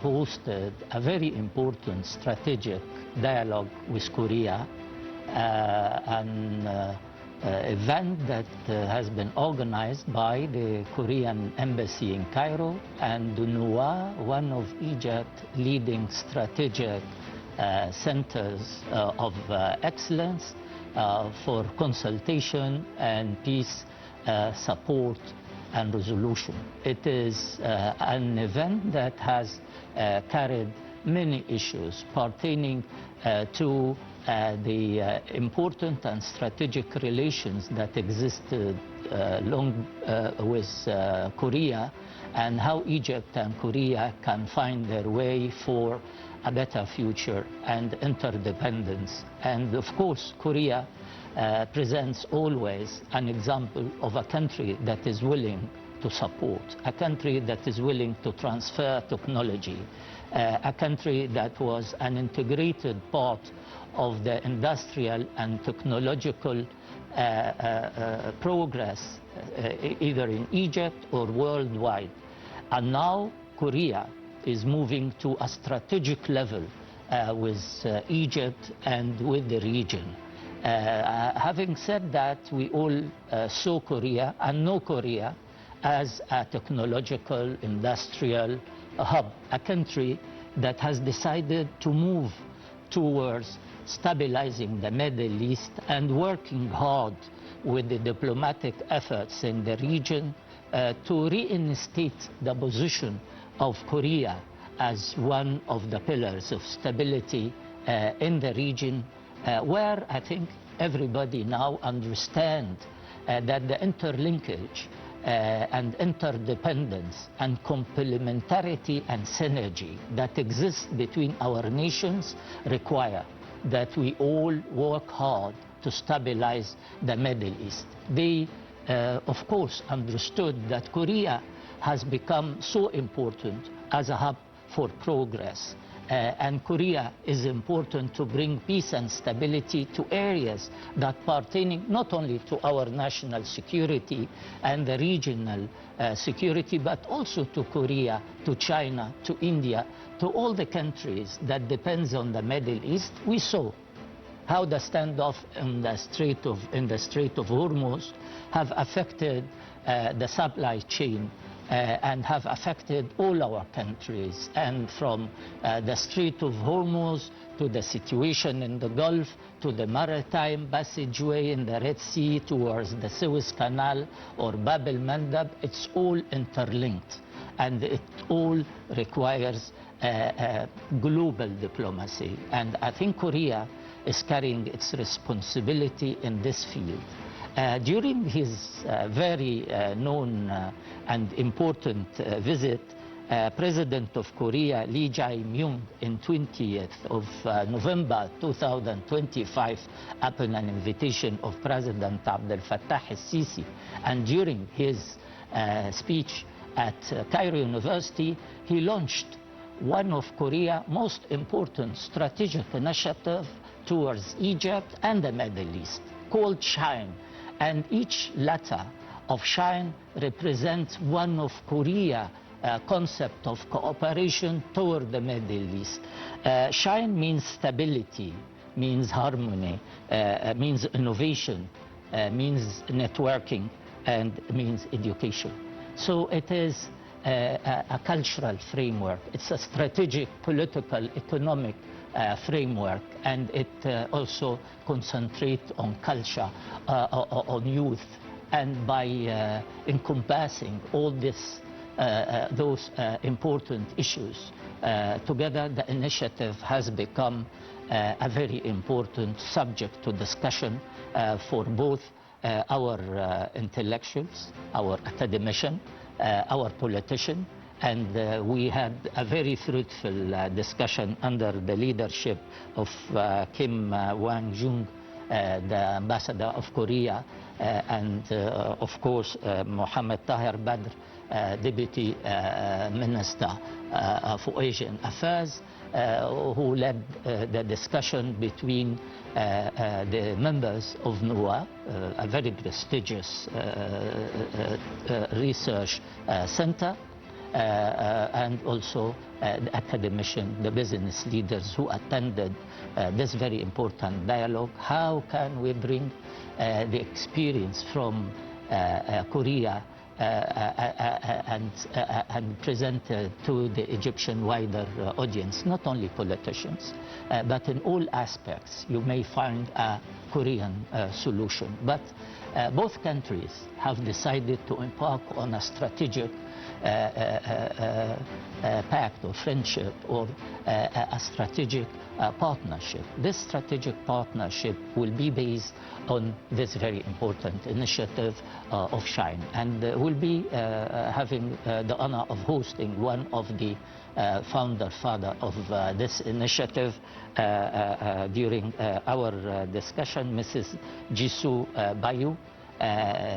hosted a very important strategic dialogue with Korea, an event that has been organized by the Korean embassy in Cairo and NUA, one of Egypt's leading strategic centers of excellence for consultation and peace support and resolution. It is an event that has carried many issues pertaining to the important and strategic relations that existed long with Korea, and how Egypt and Korea can find their way for a better future and interdependence. And of course, Korea presents always an example of a country that is willing to support, a country that is willing to transfer technology, a country that was an integrated part of the industrial and technological progress either in Egypt or worldwide. And now Korea is moving to a strategic level with Egypt and with the region. Having said that, we all saw Korea and know Korea as a technological, industrial hub, a country that has decided to move towards stabilizing the Middle East and working hard with the diplomatic efforts in the region to reinstate the position of Korea as one of the pillars of stability in the region, where I think everybody now understands that the interlinkage and interdependence and complementarity and synergy that exists between our nations require that we all work hard to stabilize the Middle East. They, of course, understood that Korea has become so important as a hub for progress. And Korea is important to bring peace and stability to areas that pertaining not only to our national security and the regional security, but also to Korea, to China, to India, to all the countries that depends on the Middle East. We saw how the standoff in the Strait of Hormuz have affected the supply chain and have affected all our countries, and from the Strait of Hormuz to the situation in the Gulf, to the maritime passageway in the Red Sea towards the Suez Canal or Bab el-Mandab, it's all interlinked, and it all requires global diplomacy. And I think Korea is carrying its responsibility in this field. During his very known and important visit, President of Korea Lee Jae-myung in 20th of November 2025 upon an invitation of President Abdel Fattah el-Sisi, and during his speech at Cairo University, he launched one of Korea's most important strategic initiatives towards Egypt and the Middle East, called SHINE. And each letter of SHINE represents one of Korea's concept of cooperation toward the Middle East. SHINE means stability, means harmony, means innovation, means networking, and means education. So it is a cultural framework. It's a strategic, political, economic framework, and it also concentrates on culture, on youth, and by encompassing all this, those important issues together, the initiative has become a very important subject to discussion for both our intellectuals, our academicians, our politicians. And we had a very fruitful discussion under the leadership of Kim Wang-jung, the ambassador of Korea, and of course Mohammed Tahir Badr, deputy minister for Asian Affairs, who led the discussion between the members of NUA, a very prestigious research center, and also the academicians, the business leaders who attended this very important dialogue. How can we bring the experience from Korea and present to the Egyptian wider audience, not only politicians, but in all aspects you may find a Korean solution. But both countries have decided to embark on a strategic pact or friendship or a strategic partnership. This strategic partnership will be based on this very important initiative of SHINE, and we'll be having the honor of hosting one of the father of this initiative during our discussion, Mrs. Jisoo Bayu.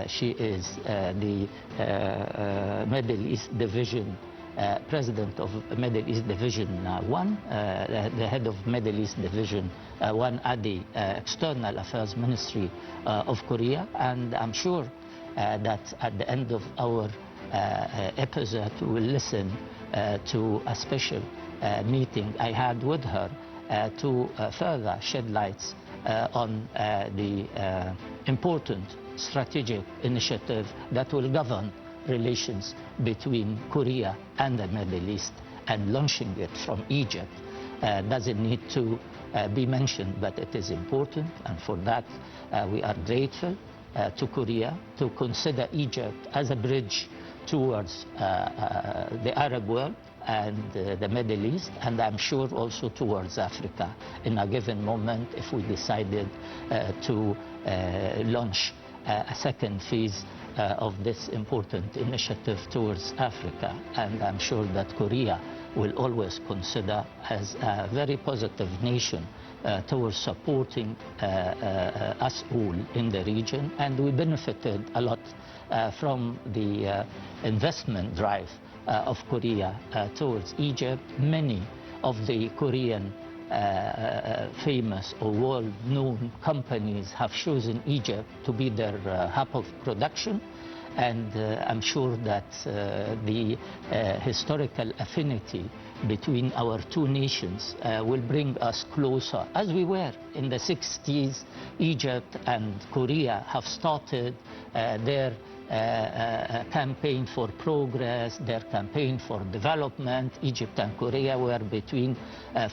She is the Middle East Division President of Middle East Division 1, the head of Middle East Division 1 at the External Affairs Ministry of Korea, and I'm sure that at the end of our episode we will listen to a special meeting I had with her to further shed lights on the important strategic initiative that will govern relations between Korea and the Middle East, and launching it from Egypt doesn't need to be mentioned, but it is important, and for that we are grateful to Korea to consider Egypt as a bridge towards the Arab world and the Middle East, and I'm sure also towards Africa in a given moment if we decided to launch a second phase of this important initiative towards Africa. And I'm sure that Korea will always consider as a very positive nation towards supporting us all in the region. And we benefited a lot from the investment drive of Korea towards Egypt. Many of the Korean famous or world-known companies have chosen Egypt to be their hub of production, and I'm sure that the historical affinity between our two nations will bring us closer, as we were in the 60s. Egypt and Korea have started their campaign for progress, their campaign for development. Egypt and Korea were between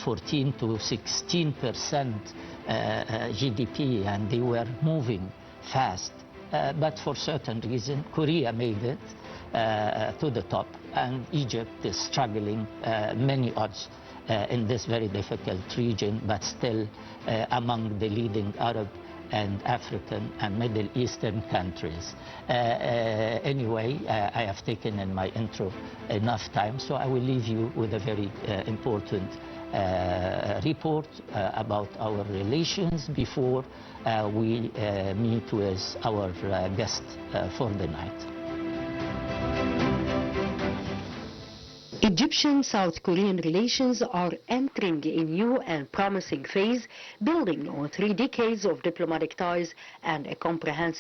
14 to 16% GDP, and they were moving fast. But for certain reason, Korea made it to the top, and Egypt is struggling many odds in this very difficult region, but still among the leading Arab and African and Middle Eastern countries. Anyway, I have taken in my intro enough time, so I will leave you with a very important report about our relations before we meet with our guest for the night. Egyptian-South Korean relations are entering a new and promising phase, building on 3 decades of diplomatic ties and a comprehensive